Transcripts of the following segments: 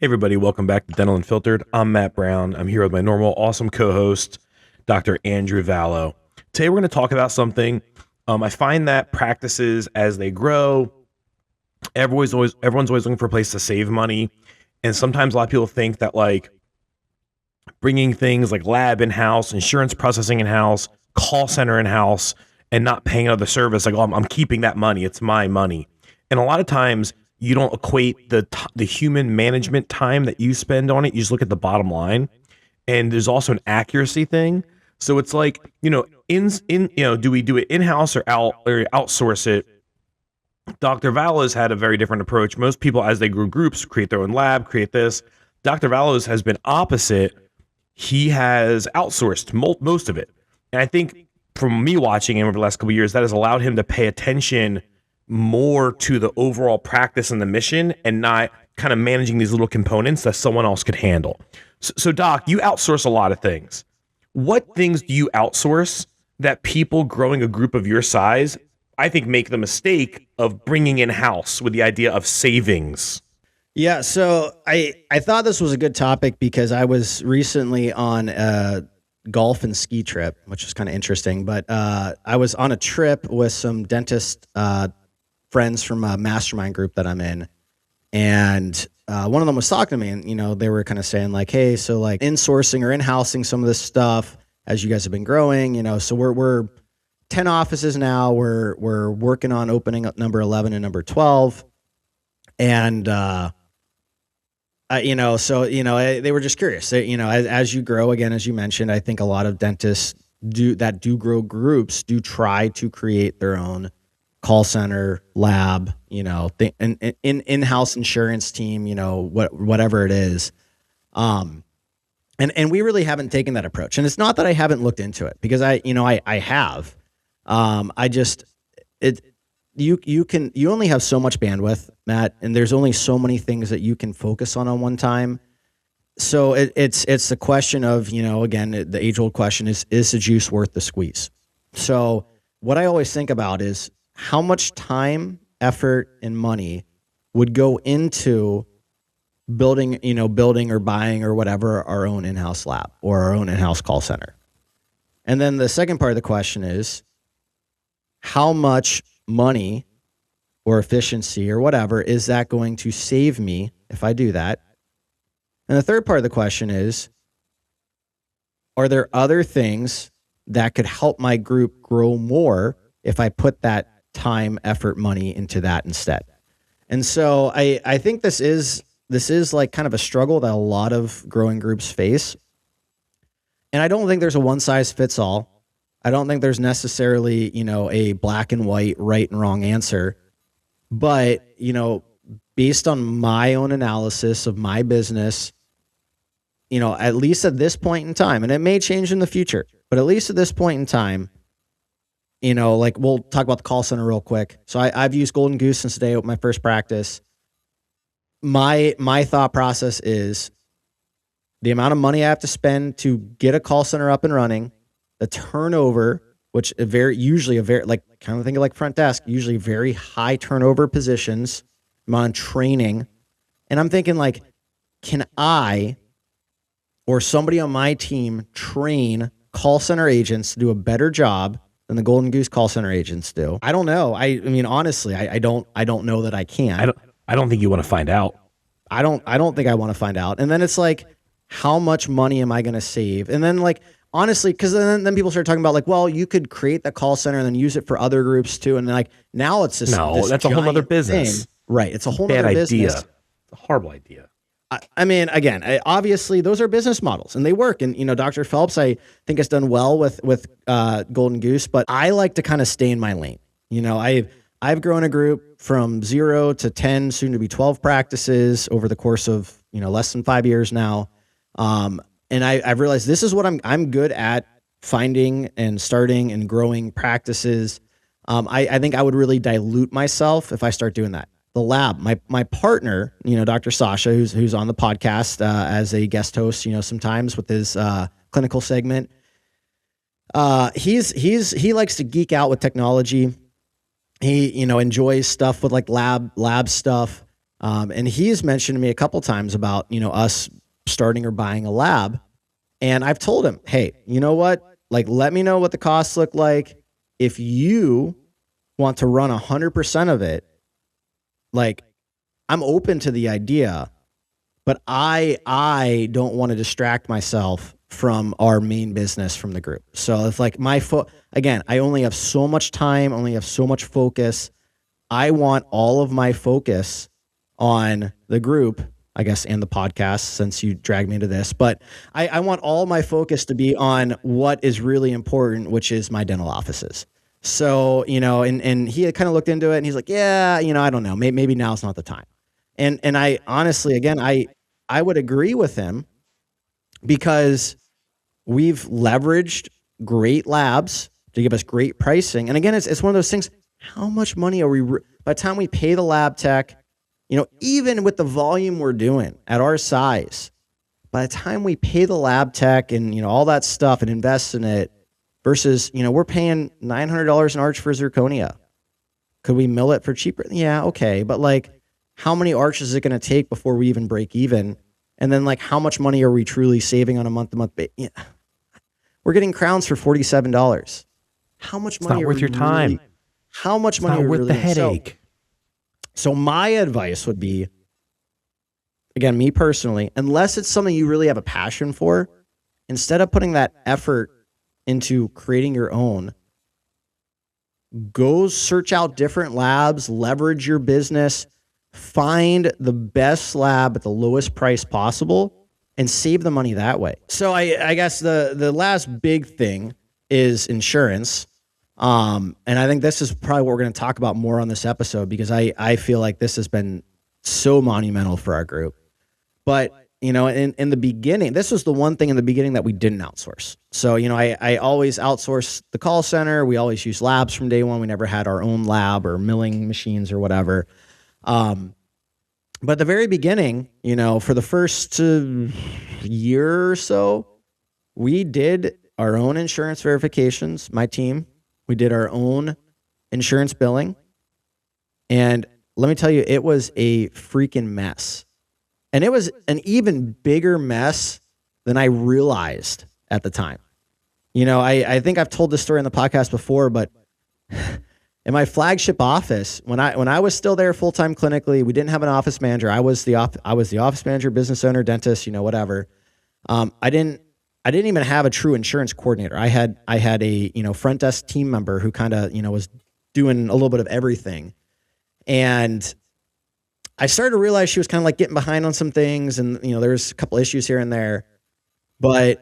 Hey everybody, welcome back to Dental Unfiltered. I'm Matt Brown. I'm here with my normal awesome co-host, Dr. Andrew Vallo. Today we're going to talk about something. I find that practices as they grow, everyone's always looking for a place to save money, and sometimes a lot of people think that like bringing things like lab in-house, insurance processing in-house, call center in-house, and not paying another service, like, oh, I'm keeping that money. It's my money. And a lot of times you don't equate the human management time that you spend on it. You just look at the bottom line. And there's also an accuracy thing. So it's like, do we do it in-house or outsource it? Dr. Vallo's had a very different approach. Most people, as they grew groups, create their own lab, create this. Dr. Vallo's has been opposite. He has outsourced most of it. And I think from me watching him over the last couple of years, that has allowed him to pay attention more to the overall practice and the mission and not kind of managing these little components that someone else could handle. So Doc, you outsource a lot of things. What things do you outsource that people growing a group of your size, I think, make the mistake of bringing in-house with the idea of savings? Yeah, so I thought this was a good topic because I was recently on a golf and ski trip, which is kind of interesting. But I was on a trip with some dentist friends from a mastermind group that I'm in, and one of them was talking to me, and they were kind of saying like, "Hey, so like insourcing or in-housing some of this stuff as you guys have been growing, so we're 10 offices now. We're working on opening up number 11 and number 12, and." They were just curious. As you grow, again, as you mentioned, I think a lot of dentists do grow groups do try to create their own call center, lab, in-house insurance team, whatever it is. And we really haven't taken that approach. And it's not that I haven't looked into it, because I have. You only have so much bandwidth, Matt, and there's only so many things that you can focus on one time. So it's the question of, again, the age-old question is the juice worth the squeeze? So what I always think about is how much time, effort, and money would go into building or buying or whatever our own in-house lab or our own in-house call center. And then the second part of the question is how much money or efficiency or whatever is that going to save me if I do that? And the third part of the question is, are there other things that could help my group grow more if I put that time, effort, money into that instead? And so I think this is like kind of a struggle that a lot of growing groups face. And I don't think there's a one size fits all. I don't think there's necessarily, a black and white, right and wrong answer. But, based on my own analysis of my business, at least at this point in time, and it may change in the future, but at least at this point in time, like we'll talk about the call center real quick. So I've used Golden Goose since the day I opened my first practice. My thought process is the amount of money I have to spend to get a call center up and running, the turnover, which usually kind of think of like front desk, usually very high turnover positions. I'm on training, and I'm thinking like, can I or somebody on my team train call center agents to do a better job than the Golden Goose call center agents do? I don't know. I mean, honestly, I don't know that I can. I don't think you want to find out. I don't think I want to find out. And then it's like, how much money am I going to save? And then like, honestly, because then people start talking about like, well, you could create the call center and then use it for other groups too. And like now it's just that's a whole other business. Thing. Right. It's a whole bad other idea. business. It's a horrible idea. I mean, again, obviously those are business models and they work. And, Dr. Phelps, I think has done well with Golden Goose, but I like to kind of stay in my lane. I've grown a group from 0 to 10, soon to be 12 practices over the course of, less than 5 years now. And I've realized this is what I'm good at, finding and starting and growing practices. I think I would really dilute myself if I start doing that. The lab, my partner, Dr. Sasha, who's on the podcast as a guest host, sometimes with his clinical segment. He likes to geek out with technology. He enjoys stuff with like lab stuff. And he has mentioned to me a couple times about, us starting or buying a lab. And I've told him, hey, you know what? Like, let me know what the costs look like. If you want to run 100% of it, like, I'm open to the idea, but I don't want to distract myself from our main business from the group. So if like again, I only have so much time, only have so much focus. I want all of my focus on the group, I guess, and the podcast, since you dragged me into this, but I want all my focus to be on what is really important, which is my dental offices. So, and he had kind of looked into it and he's like, yeah, I don't know, maybe now's not the time. And I honestly, again, I would agree with him because we've leveraged great labs to give us great pricing. And again, it's one of those things, how much money are we, by the time we pay the lab tech, even with the volume we're doing at our size, by the time we pay the lab tech and, all that stuff and invest in it versus, we're paying $900 an arch for zirconia. Could we mill it for cheaper? Yeah. Okay. But like, how many arches is it going to take before we even break even? And then like, how much money are we truly saving on a month-to-month basis? Yeah. We're getting crowns for $47. How much money? It's not worth your time. How much money? Not worth the headache. So my advice would be, again, me personally, unless it's something you really have a passion for, instead of putting that effort into creating your own, go search out different labs, leverage your business, find the best lab at the lowest price possible, and save the money that way. So I guess the last big thing is insurance. And I think this is probably what we're going to talk about more on this episode, because I feel like this has been so monumental for our group. But, in the beginning, this was the one thing in the beginning that we didn't outsource. So, I always outsourced the call center. We always used labs from day one. We never had our own lab or milling machines or whatever. But the very beginning, for the first year or so, we did our own insurance verifications, my team. We did our own insurance billing. And let me tell you, it was a freaking mess. And it was an even bigger mess than I realized at the time. I think I've told this story on the podcast before, but in my flagship office, when I was still there full-time clinically, we didn't have an office manager. I was the office manager, business owner, dentist, whatever. I didn't even have a true insurance coordinator. I had a, front desk team member who kind of, was doing a little bit of everything. And I started to realize she was kind of like getting behind on some things, and, there's a couple issues here and there. But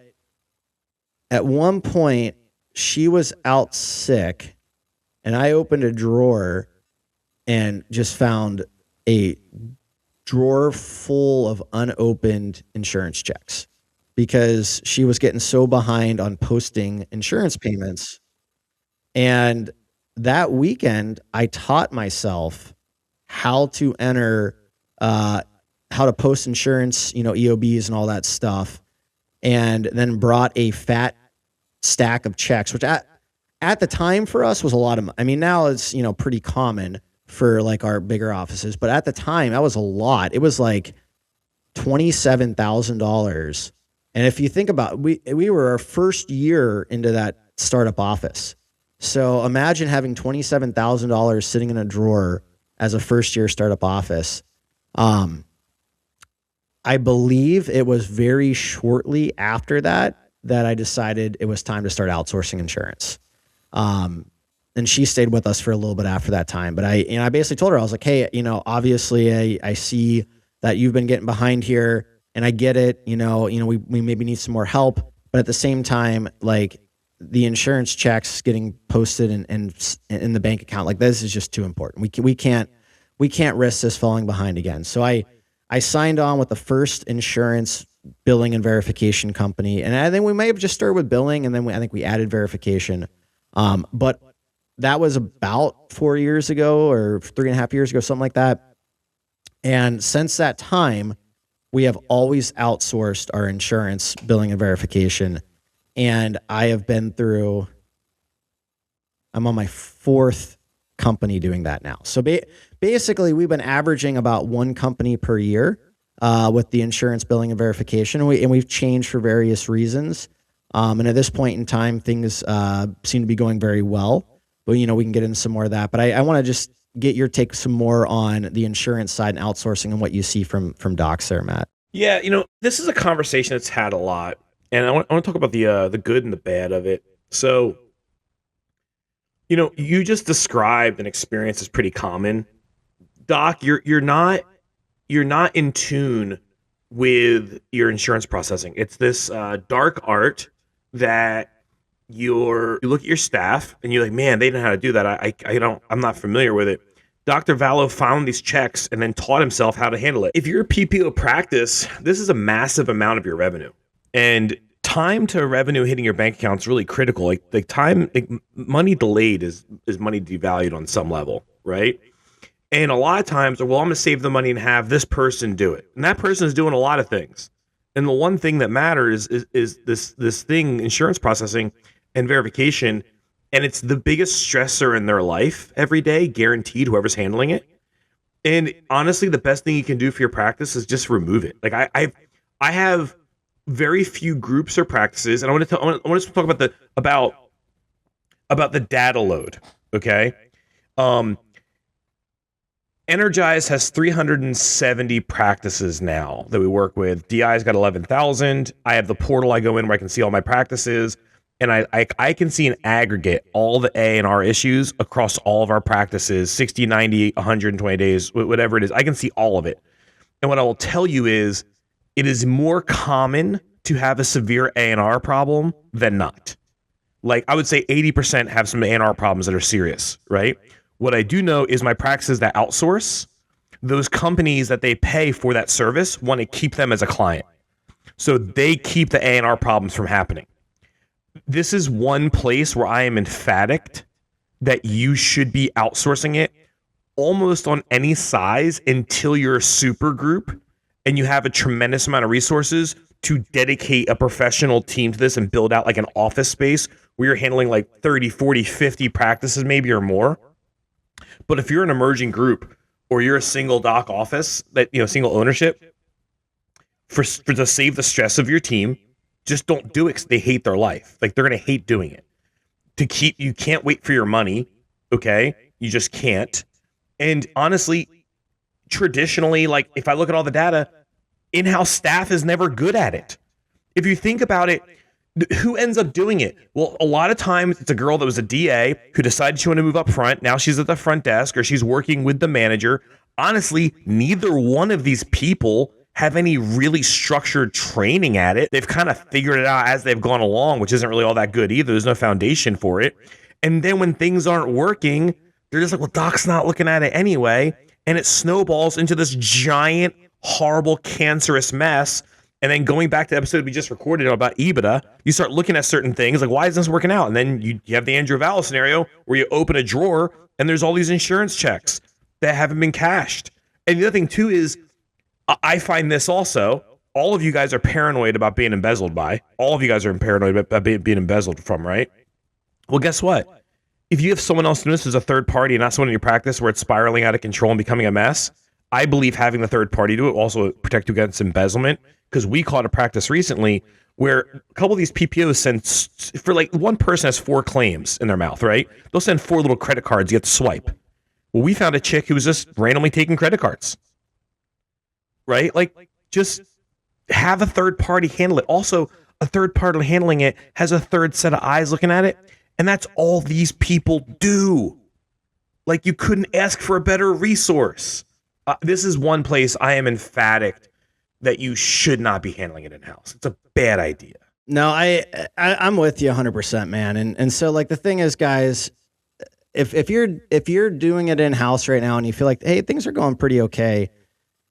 at one point she was out sick, and I opened a drawer and just found a drawer full of unopened insurance checks, because she was getting so behind on posting insurance payments. And that weekend, I taught myself how to enter, how to post insurance, EOBs and all that stuff, and then brought a fat stack of checks, which at the time for us was a lot of money. I mean, now it's, pretty common for like our bigger offices, but at the time that was a lot. It was like $27,000. And if you think about it, we were our first year into that startup office. So imagine having $27,000 sitting in a drawer as a first year startup office. I believe it was very shortly after that I decided it was time to start outsourcing insurance. And she stayed with us for a little bit after that time. But I basically told her, I was like, hey, obviously I see that you've been getting behind here, and I get it. We maybe need some more help, but at the same time, like, the insurance checks getting posted and in the bank account, like, this is just too important. We can't risk this falling behind again. So I signed on with the first insurance billing and verification company, and I think we may have just started with billing, and then I think we added verification. But that was about 4 years ago or 3.5 years ago, something like that. And since that time, we have always outsourced our insurance billing and verification. And I have been through, I'm on my 4th company doing that now. So basically, we've been averaging about one company per year with the insurance billing and verification, and we've changed for various reasons. And at this point in time, things seem to be going very well. But we can get into some more of that. But I want to just get your take some more on the insurance side and outsourcing and what you see from docs there, Matt. Yeah, this is a conversation that's had a lot, and I want to talk about the good and the bad of it. So, you just described an experience that's pretty common. Doc, you're not in tune with your insurance processing. It's this dark art that you look at your staff and you're like, man, they know how to do that. I'm not familiar with it. Dr. Vallo found these checks and then taught himself how to handle it. If you're a PPO practice, this is a massive amount of your revenue, and time to revenue hitting your bank account is really critical. Like time, money delayed is money devalued on some level, right? And a lot of times, well, I'm going to save the money and have this person do it, and that person is doing a lot of things. And the one thing that matters is this thing, insurance processing and verification. And it's the biggest stressor in their life every day, guaranteed, whoever's handling it. And honestly, the best thing you can do for your practice is just remove it. Like I have very few groups or practices, and I want to talk about the data load. Okay, Energize has 370 practices now that we work with. DI's got 11,000. I have the portal I go in where I can see all my practices. And I can see an aggregate, all the A&R issues across all of our practices, 60, 90, 120 days, whatever it is. I can see all of it. And what I will tell you is it is more common to have a severe A&R problem than not. Like I would say 80% have some A&R problems that are serious, right? What I do know is my practices that outsource, those companies that they pay for that service want to keep them as a client. So they keep the A&R problems from happening. This is one place where I am emphatic that you should be outsourcing it almost on any size until you're a super group and you have a tremendous amount of resources to dedicate a professional team to this and build out like an office space where you're handling like 30, 40, 50 practices maybe or more. But if you're an emerging group or you're a single doc office that, single ownership, for to save the stress of your team, just don't do it because they hate their life. Like they're going to hate doing it. You can't wait for your money. Okay. You just can't. And honestly, traditionally, like if I look at all the data, in-house staff is never good at it. If you think about it, who ends up doing it? Well, a lot of times it's a girl that was a DA who decided she wanted to move up front. Now she's at the front desk or she's working with the manager. Honestly, neither one of these people have any really structured training at it. They've kind of figured it out as they've gone along, which isn't really all that good either. There's no foundation for it. And then when things aren't working, they're just like, well, Doc's not looking at it anyway. And it snowballs into this giant, horrible, cancerous mess. And then going back to the episode we just recorded about EBITDA, you start looking at certain things like, why isn't this working out? And then you have the Andrew Vallo scenario where you open a drawer and there's all these insurance checks that haven't been cashed. And the other thing too is, I find this also, all of you guys are paranoid about being embezzled by. All of you guys are paranoid about being embezzled from, right? Well, guess what? If you have someone else doing this as a third party and not someone in your practice where it's spiraling out of control and becoming a mess, I believe having the third party do it will also protect you against embezzlement, because we caught a practice recently where a couple of these PPOs send, for like one person has 4 claims in their mouth, right? They'll send 4 little credit cards you have to swipe. Well, we found a chick who was just randomly taking credit cards. Right? Like, just have a third party handle it. Also, a third party handling it has a third set of eyes looking at it. And that's all these people do. Like, you couldn't ask for a better resource. This is one place I am emphatic that you should not be handling it in-house. It's a bad idea. No, I'm with you 100%, man. And so like the thing is, guys, if you're doing it in-house right now and you feel like, hey, things are going pretty okay,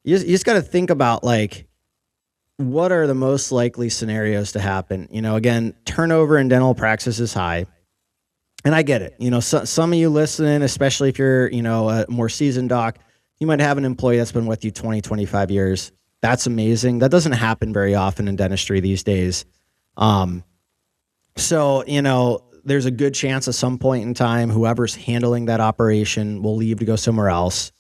you just got to think about like, what are the most likely scenarios to happen? Again, turnover in dental practice is high. And I get it. Some of you listening, especially if you're, a more seasoned doc, you might have an employee that's been with you 20, 25 years. That's amazing. That doesn't happen very often in dentistry these days. So, there's a good chance at some point in time, whoever's handling that operation will leave to go somewhere else.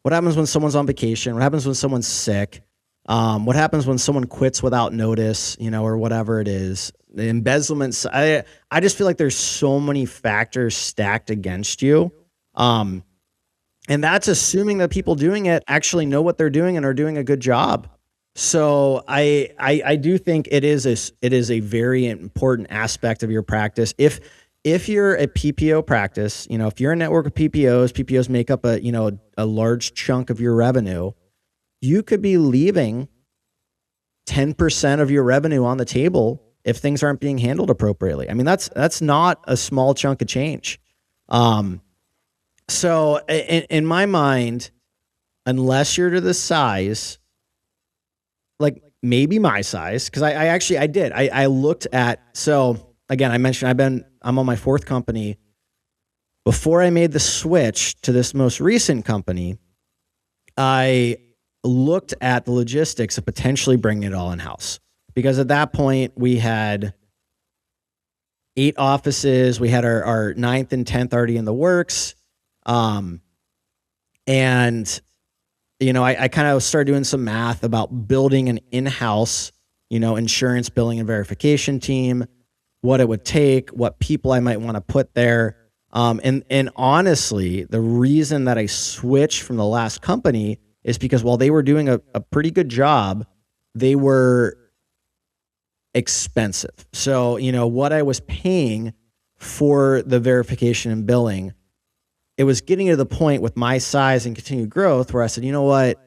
What happens when someone's on vacation? What happens when someone's sick? What happens when someone quits without notice, or whatever it is? The embezzlements. I just feel like there's so many factors stacked against you. And that's assuming that people doing it actually know what they're doing and are doing a good job. So I do think it is a very important aspect of your practice. If you're a PPO practice, if you're a network of PPOs make up a large chunk of your revenue. You could be leaving 10% of your revenue on the table if things aren't being handled appropriately. I mean, that's not a small chunk of change. So in my mind, unless you're to the size, like maybe my size, because I looked at, so again, I mentioned I'm on my 4th company. Before I made the switch to this most recent company, I looked at the logistics of potentially bringing it all in-house, because at that point we had 8 offices. We had our 9th and 10th already in the works. And I kind of started doing some math about building an in-house, insurance billing and verification team, what it would take, what people I might want to put there. And honestly, the reason that I switched from the last company is because while they were doing a pretty good job, they were expensive. So, what I was paying for the verification and billing, it was getting to the point with my size and continued growth where I said, you know what,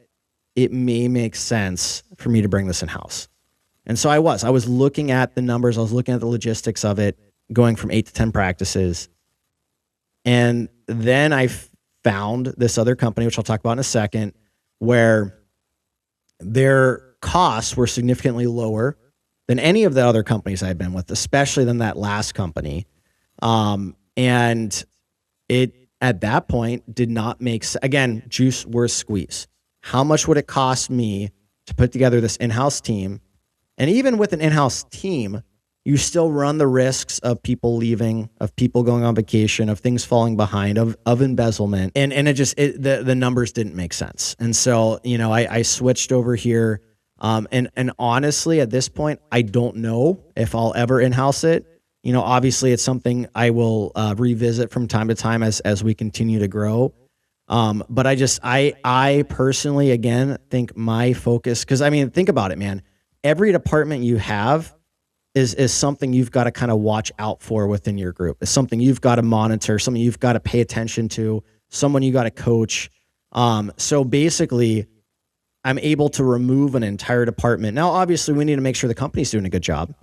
it may make sense for me to bring this in-house. And so I was looking at the numbers. I was looking at the logistics of it, going from 8 to 10 practices. And then I found this other company, which I'll talk about in a second, where their costs were significantly lower than any of the other companies I've been with, especially than that last company. And it, at that point, did not make sense. Again, juice worth squeeze. How much would it cost me to put together this in-house team? And even with an in-house team, you still run the risks of people leaving, of people going on vacation, of things falling behind, of embezzlement. And the numbers didn't make sense. And so, I switched over here. And honestly, at this point, I don't know if I'll ever in-house it. Obviously it's something I will revisit from time to time as we continue to grow. But I personally, again, think my focus, because think about it, man. Every department you have is something you've got to kind of watch out for within your group. It's something you've got to monitor, something you've got to pay attention to, someone you got to coach. So basically, I'm able to remove an entire department. Now, obviously, we need to make sure the company's doing a good job.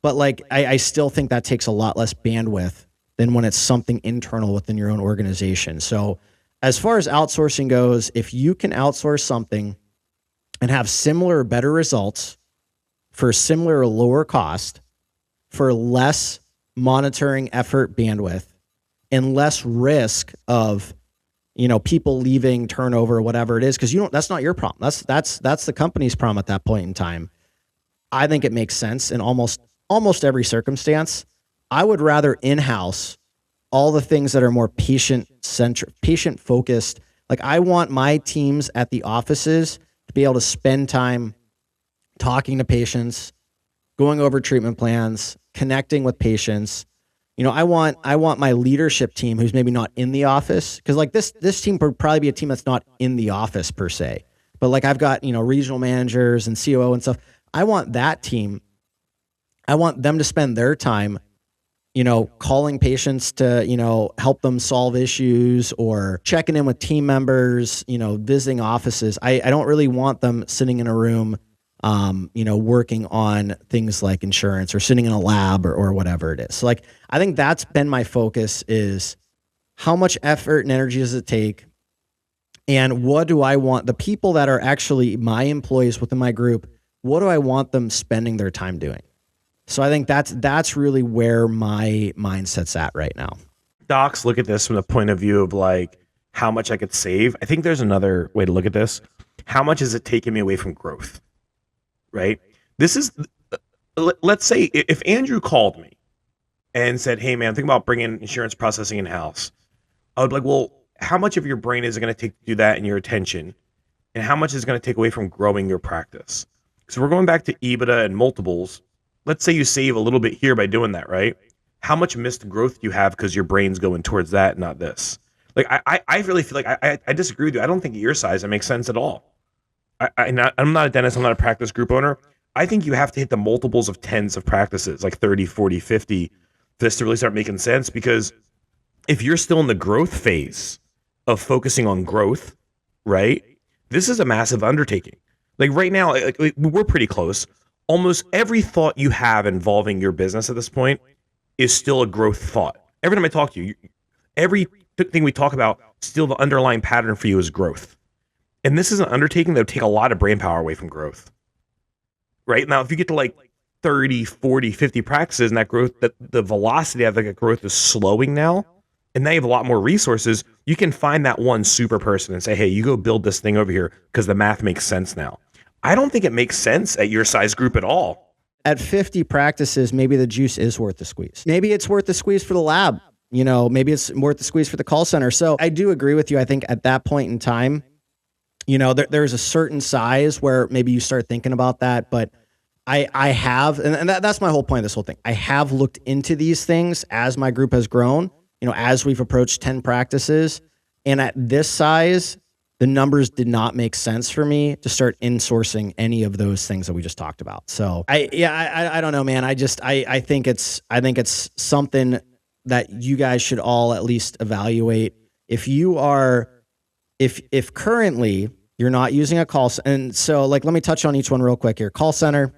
But I still think that takes a lot less bandwidth than when it's something internal within your own organization. So as far as outsourcing goes, if you can outsource something and have similar or better results for similar or lower cost, for less monitoring effort bandwidth, and less risk of people leaving, turnover, whatever it is, because that's not your problem. That's the company's problem at that point in time. I think it makes sense in almost every circumstance. I would rather in-house all the things that are more patient-centric, patient-focused. Like, I want my teams at the offices to be able to spend time talking to patients, going over treatment plans, connecting with patients. I want my leadership team, who's maybe not in the office, because this team would probably be a team that's not in the office per se. But I've got regional managers and COO and stuff. I want that team. I want them to spend their time, calling patients to, help them solve issues, or checking in with team members, visiting offices. I don't really want them sitting in a room, working on things like insurance, or sitting in a lab, or whatever it is. So I think that's been my focus, is how much effort and energy does it take? And what do I want the people that are actually my employees within my group, what do I want them spending their time doing? So I think that's really where my mindset's at right now. Docs look at this from the point of view of how much I could save. I think there's another way to look at this. How much is it taking me away from growth? Right? This is, let's say if Andrew called me and said, hey man, think about bringing insurance processing in house, I would be like, well, how much of your brain is it going to take to do that and your attention? And how much is it going to take away from growing your practice? So we're going back to EBITDA and multiples. Let's say you save a little bit here by doing that, right? How much missed growth do you have because your brain's going towards that, not this? Like I really feel like I disagree with you. I don't think at your size it makes sense at all. I'm not a dentist. I'm not a practice group owner. I think you have to hit the multiples of tens of practices, like 30, 40, 50, for this to really start making sense. Because if you're still in the growth phase of focusing on growth, right? This is a massive undertaking. Like right now, like we're pretty close. Almost every thought you have involving your business at this point is still a growth thought. Every time I talk to you, every thing we talk about, still the underlying pattern for you is growth. And this is an undertaking that would take a lot of brain power away from growth. Right? Now, if you get to like 30, 40, 50 practices and that growth, that the velocity of that growth is slowing now, and now you have a lot more resources, you can find that one super person and say, hey, you go build this thing over here because the math makes sense now. I don't think it makes sense at your size group at all. At 50 practices, maybe the juice is worth the squeeze. Maybe it's worth the squeeze for the lab. You know, maybe it's worth the squeeze for the call center. So I do agree with you. I think at that point in time, you know, there's a certain size where maybe you start thinking about that. But I have, and that's my whole point of this whole thing. I have looked into these things as my group has grown, you know, as we've approached 10 practices. And at this size, the numbers did not make sense for me to start insourcing any of those things that we just talked about. So I don't know, man. I think it's something that you guys should all at least evaluate. If currently you're not using a call, and so like, let me touch on each one real quick here. Call center,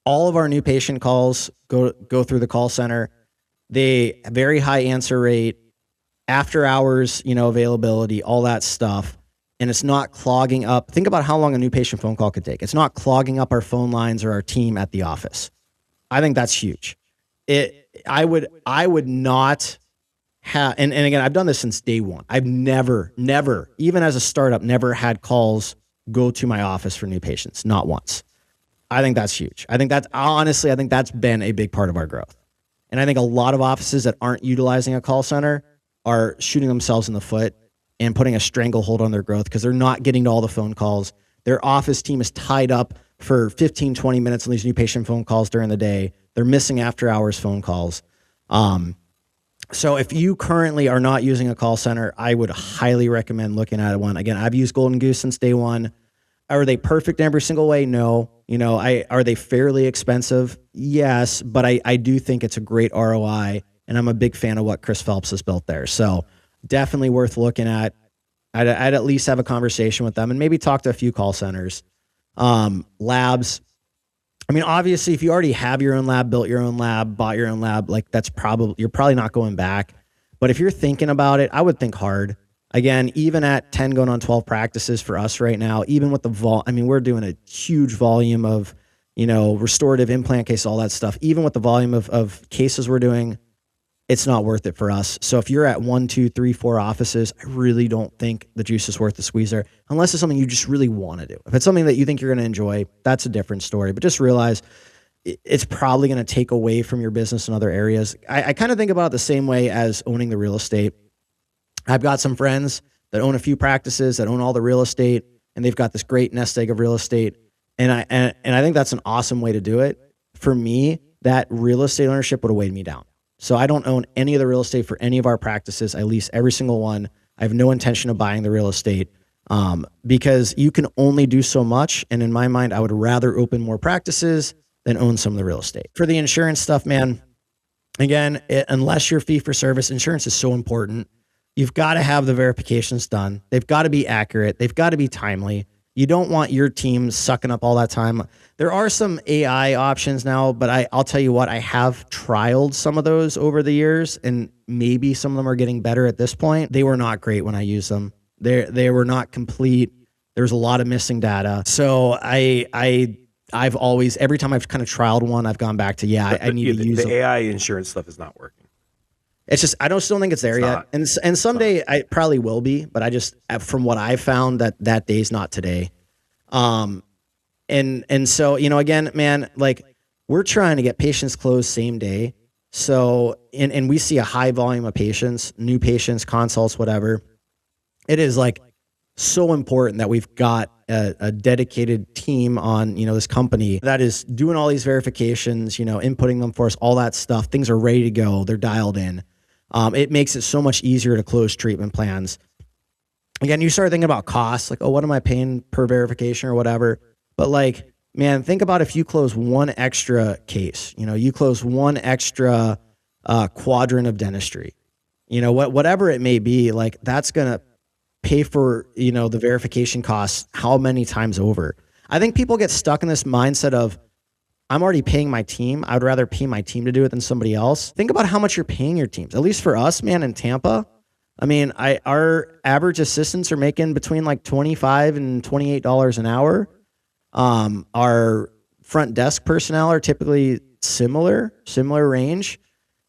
all of our new patient calls go through the call center. They very high answer rate, after hours, you know, availability, all that stuff. And it's not clogging up. Think about how long a new patient phone call could take. It's not clogging up our phone lines or our team at the office. I think that's huge. I would not have, and again, I've done this since day one. I've never, even as a startup, never had calls go to my office for new patients. Not once. I think that's huge. I think that's been a big part of our growth. And I think a lot of offices that aren't utilizing a call center are shooting themselves in the foot and putting a stranglehold on their growth because they're not getting to all the phone calls. Their office team is tied up for 15, 20 minutes on these new patient phone calls during the day. They're missing after hours phone calls. So if you currently are not using a call center, I would highly recommend looking at one. Again, I've used Golden Goose since day one. Are they perfect in every single way? No. You know, are they fairly expensive? Yes, but I do think it's a great ROI, and I'm a big fan of what Chris Phelps has built there. So definitely worth looking at. I'd at least have a conversation with them and maybe talk to a few call centers. Labs. I mean, obviously, if you already have your own lab, built your own lab, bought your own lab, like you're probably not going back. But if you're thinking about it, I would think hard. Again, even at 10 going on 12 practices for us right now, even with we're doing a huge volume of, you know, restorative implant cases, all that stuff. Even with the volume of cases we're doing, it's not worth it for us. So if you're at 1, 2, 3, 4 offices, I really don't think the juice is worth the squeeze there, unless it's something you just really want to do. If it's something that you think you're going to enjoy, that's a different story. But just realize it's probably going to take away from your business in other areas. I kind of think about it the same way as owning the real estate. I've got some friends that own a few practices, that own all the real estate, and they've got this great nest egg of real estate. And I think that's an awesome way to do it. For me, that real estate ownership would have weighed me down. So I don't own any of the real estate for any of our practices. I lease every single one. I have no intention of buying the real estate because you can only do so much. And in my mind, I would rather open more practices than own some of the real estate. For the insurance stuff, man, again, unless you're fee for service, insurance is so important. You've got to have the verifications done. They've got to be accurate. They've got to be timely. You don't want your team sucking up all that time. There are some AI options now, but I'll tell you what, I have trialed some of those over the years, and maybe some of them are getting better at this point. They were not great when I used them. They were not complete. There's a lot of missing data. So I've always, every time I've kind of trialed one, I've gone back to, I need to use the AI insurance stuff is not working. It's just, I still think it's there yet. And someday I probably will be, but I just, from what I've found, that day's not today. And so, you know, again, man, like we're trying to get patients closed same day. So, and we see a high volume of patients, new patients, consults, whatever. It is like so important that we've got a dedicated team on, this company that is doing all these verifications, inputting them for us, all that stuff. Things are ready to go. They're dialed in. It makes it so much easier to close treatment plans. Again, you start thinking about costs, like, oh, what am I paying per verification or whatever? But like, man, think about if you close one extra case, you close one extra quadrant of dentistry, whatever it may be, like that's going to pay for, the verification costs how many times over. I think people get stuck in this mindset of, I'm already paying my team. I'd rather pay my team to do it than somebody else. Think about how much you're paying your teams. At least for us, man, in Tampa, I mean, our average assistants are making between like $25 and $28 an hour. Our front desk personnel are typically similar range.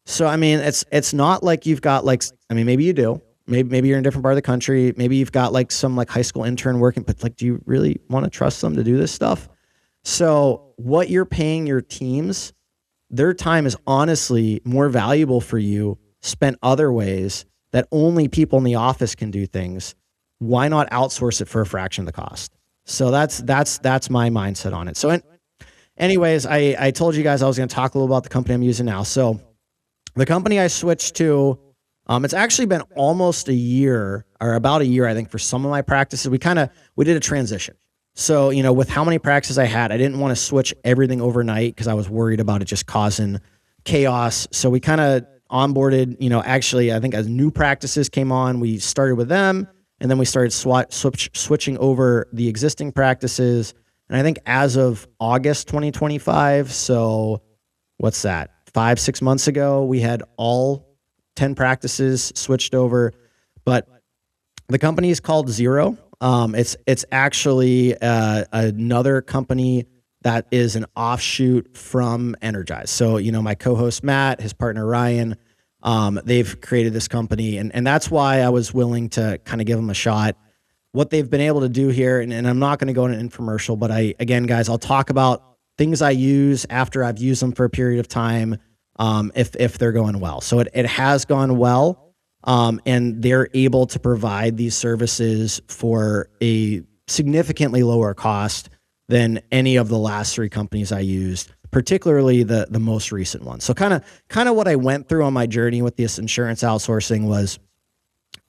So, I mean, it's not like you've got like, I mean, maybe you do. Maybe you're in a different part of the country. Maybe you've got like some like high school intern working, but like, do you really want to trust them to do this stuff? So what you're paying your teams, their time is honestly more valuable for you spent other ways that only people in the office can do things. Why not outsource it for a fraction of the cost? So that's my mindset on it. So anyways, I told you guys I was going to talk a little about the company I'm using now. So the company I switched to, it's actually been almost a year or about a year, I think, for some of my practices. We did a transition. So, with how many practices I had, I didn't want to switch everything overnight because I was worried about it just causing chaos. So we kind of onboarded, actually, I think as new practices came on, we started with them and then we started switching over the existing practices. And I think as of August 2025, so what's that? 5-6 months ago, we had all 10 practices switched over, but the company is called Zero. It's actually another company that is an offshoot from Energize. So, my co-host Matt, his partner Ryan, they've created this company, and that's why I was willing to kind of give them a shot. What they've been able to do here, and I'm not going to go into an infomercial, but I'll talk about things I use after I've used them for a period of time, if they're going well. So it has gone well. And they're able to provide these services for a significantly lower cost than any of the last 3 companies I used, particularly the most recent one. So kind of what I went through on my journey with this insurance outsourcing was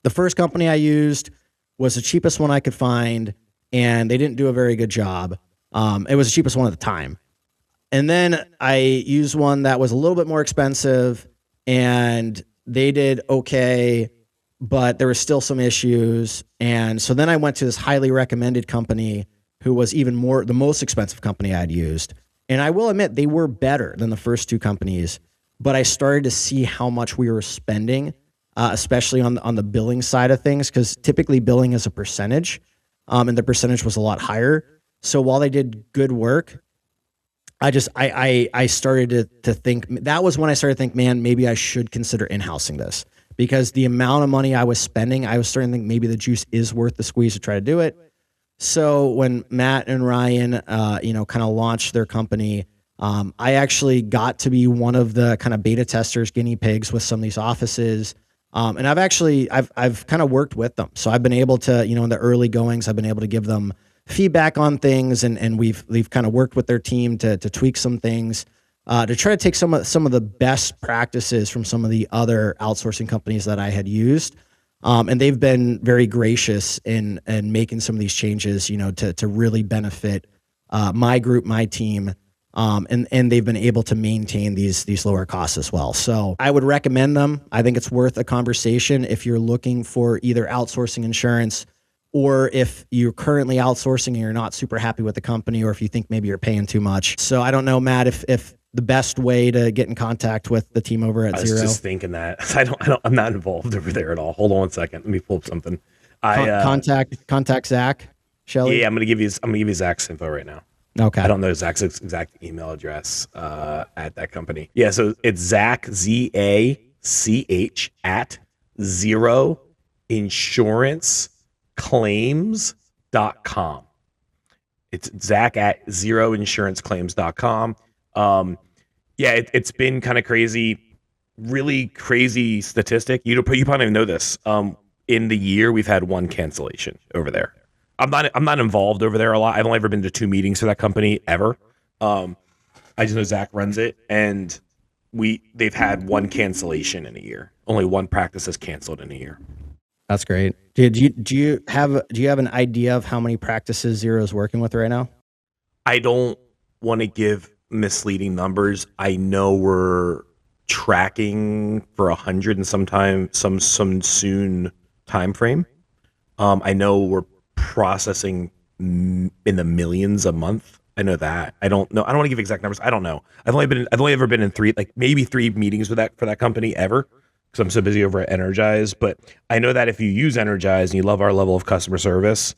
the first company I used was the cheapest one I could find, and they didn't do a very good job. It was the cheapest one at the time. And then I used one that was a little bit more expensive, and they did okay, but there were still some issues. And so then I went to this highly recommended company who was the most expensive company I'd used. And I will admit they were better than the first 2 companies, but I started to see how much we were spending, especially on the billing side of things, because typically billing is a percentage, and the percentage was a lot higher. So while they did good work, I started to think, that was when I started to think, man, maybe I should consider in-housing this, because the amount of money I was spending, I was starting to think maybe the juice is worth the squeeze to try to do it. So when Matt and Ryan, kind of launched their company, I actually got to be one of the kind of beta testers, guinea pigs with some of these offices. And I've kind of worked with them. So I've been able to, in the early goings, I've been able to give them feedback on things, and we've kind of worked with their team to tweak some things, to try to take some of the best practices from some of the other outsourcing companies that I had used. And they've been very gracious in making some of these changes, to really benefit my group, my team. And they've been able to maintain these lower costs as well. So I would recommend them. I think it's worth a conversation if you're looking for either outsourcing insurance, or if you're currently outsourcing and you're not super happy with the company, or if you think maybe you're paying too much. So I don't know, Matt, if the best way to get in contact with the team over at Zero. I was just thinking that. I'm not involved over there at all. Hold on one second. Let me pull up something. Contact Zach Shelley. Yeah, I'm gonna give you Zach's info right now. Okay. I don't know Zach's exact email address at that company. Yeah, so it's Zach, ZACH at zeroinsuranceclaims.com. It's Zach at zeroinsuranceclaims.com. Yeah, it's been kind of crazy. really crazy statistic. You probably don't even know this. In the year, we've had one cancellation over there. I'm not involved over there a lot. I've only ever been to 2 meetings for that company ever. I just know Zach runs it, and they've had one cancellation in a year. Only one practice has canceled in a year. That's great. Do you have an idea of how many practices Zero is working with right now? I don't want to give misleading numbers. I know we're tracking for 100 and some soon time frame. I know we're processing in the millions a month. I know that. I don't know. I don't want to give exact numbers. I don't know. I've only ever been in maybe three meetings with for that company ever, because I'm so busy over at Energize. But I know that if you use Energize and you love our level of customer service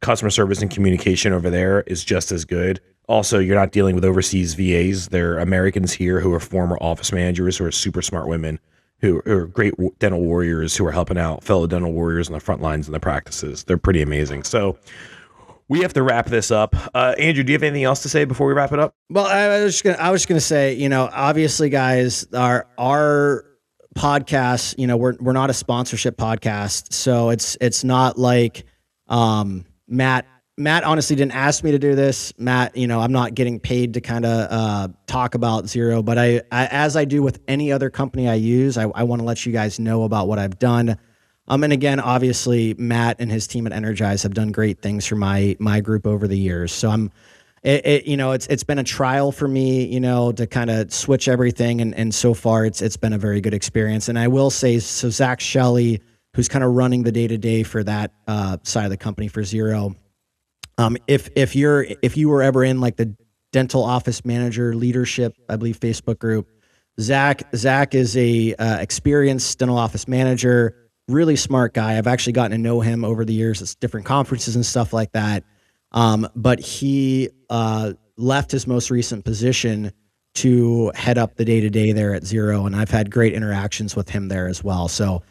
and communication over there is just as good. Also, you're not dealing with overseas VAs. They're Americans here who are former office managers, who are super smart women, who are great dental warriors, who are helping out fellow dental warriors on the front lines in the practices. They're pretty amazing. So we have to wrap this up. Andrew, do you have anything else to say before we wrap it up? Well, I was just gonna say, obviously, guys, our podcast, we're not a sponsorship podcast, so it's not like Matt honestly didn't ask me to do this. Matt, I'm not getting paid to kind of talk about Zero, but I as I do with any other company I use, I want to let you guys know about what I've done. And again, obviously, Matt and his team at Energize have done great things for my group over the years. So it's been a trial for me, to kind of switch everything, and so far it's been a very good experience. And I will say, so Zach Shelley, who's kind of running the day-to-day for that side of the company for Zero, if you were ever in like the dental office manager leadership, I believe, Facebook group, Zach is a experienced dental office manager, really smart guy. I've actually gotten to know him over the years at different conferences and stuff like that. But he left his most recent position to head up the day-to-day there at Zero, and I've had great interactions with him there as well. So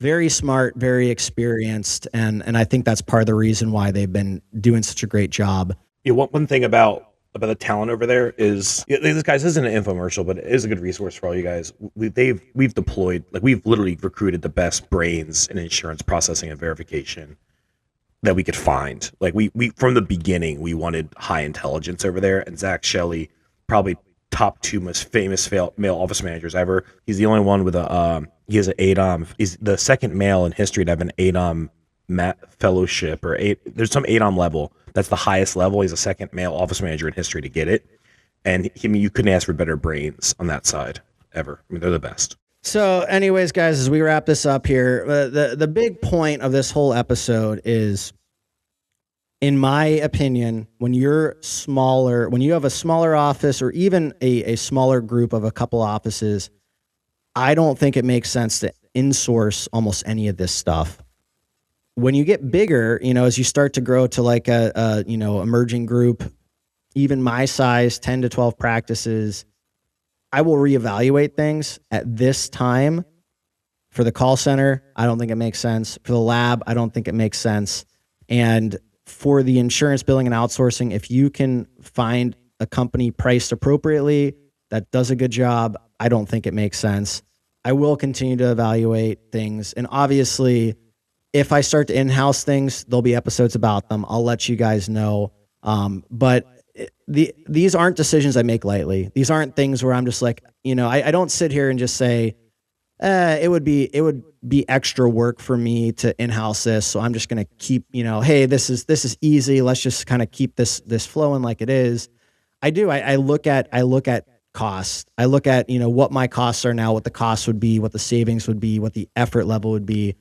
very smart, very experienced, and I think that's part of the reason why they've been doing such a great job. Yeah, one thing about the talent over there is, this isn't an infomercial, but it is a good resource for all you guys. We've deployed, we've literally recruited the best brains in insurance processing and verification that we could find. We from the beginning, we wanted high intelligence over there, and Zach Shelley, probably top 2 most famous male office managers ever. He's the only one with he has an ADOM. He's the second male in history to have an ADOM fellowship, there's some ADOM level. That's the highest level. He's the second male office manager in history to get it. And you couldn't ask for better brains on that side ever. They're the best. So anyways, guys, as we wrap this up here, the big point of this whole episode is, in my opinion, when you're smaller, when you have a smaller office or even a smaller group of a couple offices, I don't think it makes sense to insource almost any of this stuff. When you get bigger, as you start to grow to like a emerging group, even my size, 10 to 12 practices, I will reevaluate things. At this time, for the call center, I don't think it makes sense. For the lab, I don't think it makes sense. And for the insurance billing and outsourcing, if you can find a company priced appropriately that does a good job, I don't think it makes sense. I will continue to evaluate things. And obviously, if I start to in-house things, there'll be episodes about them. I'll let you guys know. But these aren't decisions I make lightly. These aren't things where I'm just like, I don't sit here and just say, it would be extra work for me to in-house this, so I'm just going to keep, hey, this is easy. Let's just kind of keep this flowing like it is. I look at costs. I look at, what my costs are now, what the costs would be, what the savings would be, what the effort level would be.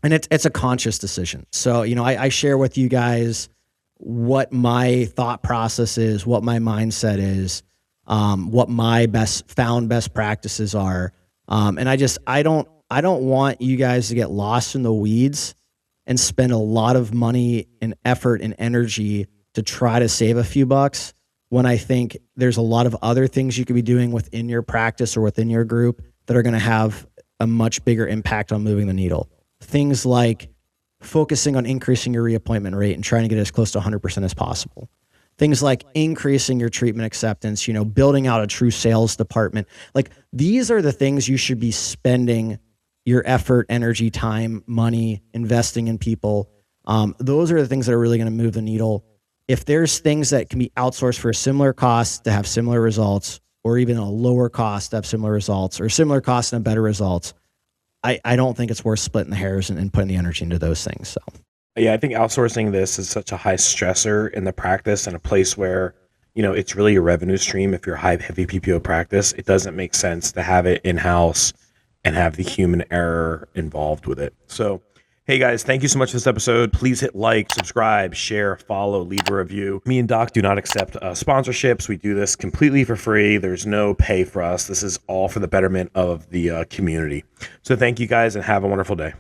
And it's a conscious decision. So, I share with you guys what my thought process is, what my mindset is, what my best practices are. And I don't want you guys to get lost in the weeds and spend a lot of money and effort and energy to try to save a few bucks, when I think there's a lot of other things you could be doing within your practice or within your group that are going to have a much bigger impact on moving the needle. Things like focusing on increasing your reappointment rate and trying to get as close to 100% as possible. things like increasing your treatment acceptance, building out a true sales department. Like, these are the things you should be spending your effort, energy, time, money, investing in people. Those are the things that are really going to move the needle. If there's things that can be outsourced for a similar cost to have similar results, or even a lower cost to have similar results, or similar cost and better results, I don't think it's worth splitting the hairs and putting the energy into those things. So Yeah, I think outsourcing this is such a high stressor in the practice, and a place where, it's really a revenue stream. If you're a heavy PPO practice, it doesn't make sense to have it in-house and have the human error involved with it. So, hey guys, thank you so much for this episode. Please hit like, subscribe, share, follow, leave a review. Me and Doc do not accept sponsorships. We do this completely for free. There's no pay for us. This is all for the betterment of the community. So thank you guys, and have a wonderful day.